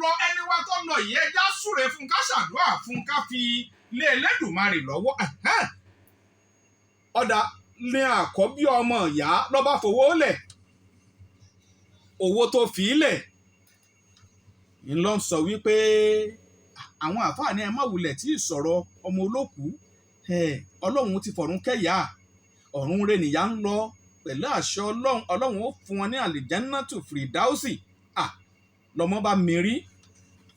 lọ ẹni wa tó lọ yìí ẹja súre fún ká ṣàdúrà fún ká fi lé Elédùmarè lọ́wọ́. Ọ̀dà ní àkọ́bí ọmọ ìyá lọ́ba fowó lẹ̀, owó tó fi lẹ̀ ń lọ sọ wípé àwọn àfáà ní ẹ má wulẹ̀ tí ìsọ̀rọ̀ ọmọ olókùú Ọlọ́run ti fọ̀run kẹ́yà, ọ̀run rẹ̀ nìyà ń lọ pẹ̀lú àṣẹ Ọlọ́run ó fún wọn ní àlìjánátù fìrìdáùsì. Lọmọ bá mérí,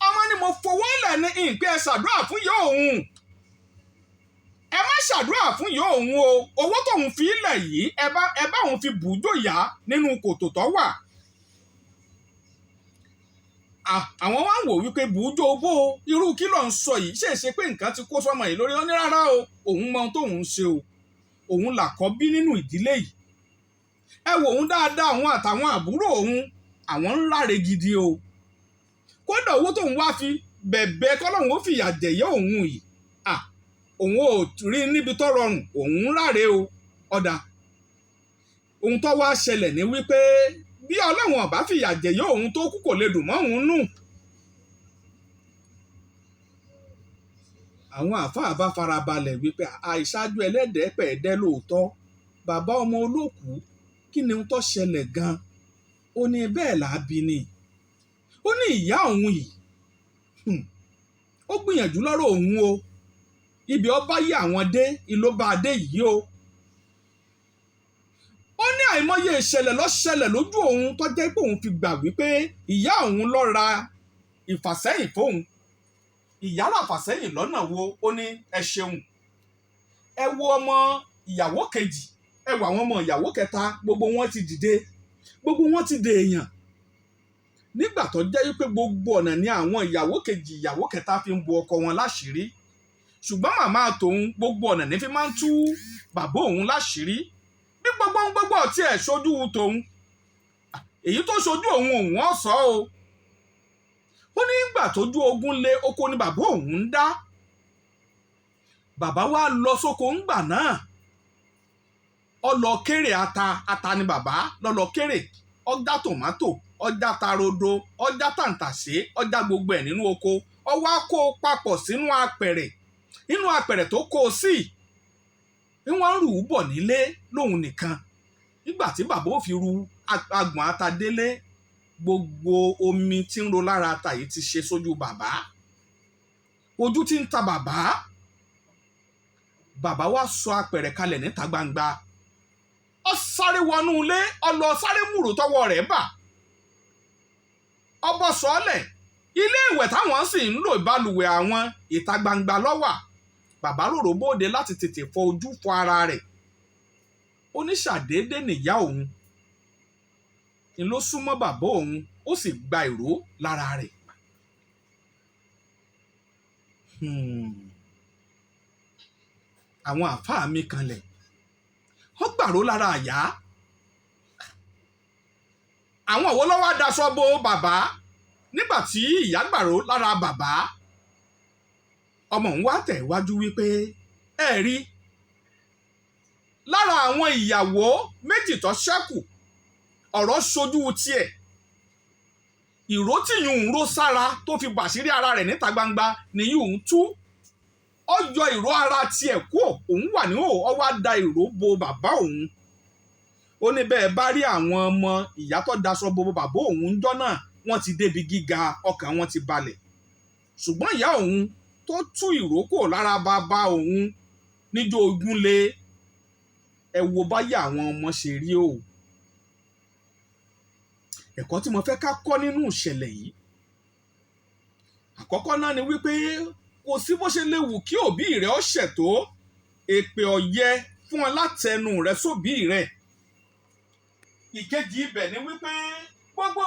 ọmọ ni mo fowó lẹ̀ ní ìpín ẹ ṣàdúrà fún yóò òun, ẹ má ṣàdúrà fún yóò òun o, owó tóun fi lẹ̀ yìí ẹ bá òun fi bùújò yá nínú kòtò tó wà. Àwọn wá ń wò wípé bùújò owó irú kí ló ń sọ yìí, ṣèṣe pé nǹkan ti kó sọmọ yìí lórí. Ó ní rárá o, òun mọ ohun tóun ń ṣe o, òun làkọ́bí nínú ìdílé yìí. Ẹ wò òun dáadáa, òun àtàwọn àbúrò òun àwọn ń láre gidi o. Kódà owó tóun wá fi bẹ̀bẹ̀ kọ́lọ́hún ó fìyà jẹ̀yẹ́ òun yìí, òun ò rí níbi tó rọrùn, òun ń láre o. Ọ̀dà ohun tó wá ṣẹlẹ̀ ní wípé bí Ọlọ́run ọ̀bá fìyà jẹ̀yẹ́ òun tó kú kò lè dùn mọ́ òun nù. Àwọn àfáà bá farabalẹ̀ wípé àìṣáájú ẹlẹ́dẹ̀ẹ́pẹ̀ẹ́dẹ́ lóòótọ́, bàbá ọmọ olókùú kí ni ohun tó ṣẹlẹ̀ gan-an? Ó ní bẹ́ẹ̀ làábi ni. Ó ní ìyá òun yìí ó gbìyànjú lọ́rọ̀ òun o, ibi ọba yí àwọn dé ìlú bá dé yìí o. Ó ní àìmọye ìṣẹ̀lẹ̀ ló ṣẹlẹ̀ lójú òun tó jẹ́ pé òun fi gbà wípé ìyá òun ló ra ìfàsẹ́yìn fóun. Ìyá rà fàsẹ́yìn lọ́nà wo? Ó ní ẹ ṣeun, ẹ wo ọmọ ìyàwó kejì, ẹ wo àwọn ọmọ ìyàwó kẹta, gbogbo wọn ti dìde, gbogbo wọn ti dèèyàn. Nígbà tó jẹ́ wípé gbogbo ọ̀nà ni àwọn ìyàwó kejì ìyàwó kẹta fi ń bo ọkọ wọn láṣìírí, ṣùgbọ́n màmá tòun gbogbo ọ̀nà ní fi máa ń tú bàbá òun láṣìírí. Bí gbogbo ọtí ẹ̀ ṣojú tòun, èyí tó ṣojú òun ọ̀sọ́ o. Ó ní ìgbà tójú ogun lé oko ni bàbá òun ń dá. Bàbá wa lọ sóko ńgbà náà, ó lọ kéré ata ni bàbá lọ kéré, ó já tòmátò, ó já tarodo, ó já tàǹtàṣé, ó já gbogbo ẹ̀ nínú oko, ó wá kó papọ̀ sínú apẹ̀rẹ̀. Inú apẹ̀rẹ̀ tó kó o sí ni wọ́n rù ú bọ̀ nílé lóhun nìkan. Nígbà tí bàbá ò fi ru agbọ̀n ata délé, gbogbo omi tí ń ro lára ata yìí ti ṣe sójú bàbá, ojú tí ń ta bàbá. Bàbá wa sọ apẹ̀rẹ̀ kalẹ̀ níta gbangba, ó sáré wọnú ilé, ó lọ sáré múrò tọwọ́ rẹ̀ bà, ó bọ́ sọ́ọ̀lẹ̀. Ilé ìwẹ̀ táwọn sì ń lò ìbalùwẹ̀ àwọn ìta gbangba ló wà. Bàbá rorò bóde láti tètè fọ ojú fọ ara rẹ̀. Ó ní ṣàdédé nìyá òun ni ló súnmọ́ bàbá òun, ó sì gba ìró lára rẹ̀. Àwọn àfáà mi kanlẹ̀, ó gbàró lára àyà. Àwọn wo ló wá daṣọ bo bàbá nígbà tí ìyá gbàró lára bàbá? Ọmọ òun wá tẹ̀ wájú wípé ẹ rí lára àwọn ìyàwó méjì tó ṣẹ́kù, ọ̀rọ̀ ṣojú tiẹ̀. Ìró tí yùn ń ró sára tó fi bàṣírí ara rẹ̀ níta gbangba ni yùn ń tú. Ó yọ ìró ara tiẹ̀ kúò, òun wà ní òun, ó wá da ìró bo bàbá òun. Ó ní bẹ́ẹ̀ bá rí àwọn ọmọ ìyá tó daṣọ bo bàbá òun ńjọ́ náà, wọ́n ti débi gíga, ọkàn wọn ti balẹ̀. Ṣùgbọ́n ìyá òun tó tú ìró kò lára bàbá òun níjọ́ ogun lé, ẹ wo báyà àwọn ọmọ ṣe rí o. Ẹ̀kọ́ tí mo fẹ́ ká kọ́ nínú ìṣẹ̀lẹ̀ yìí, àkọ́kọ́ náà ni wípé kò sí bó ṣe léwu kí òbí rẹ̀ ó ṣètò, èpè ọ̀yẹ fún ọ látẹnu rẹ̀ sóbí rẹ̀. Ìkejì ibẹ̀ ni wípé gbogbo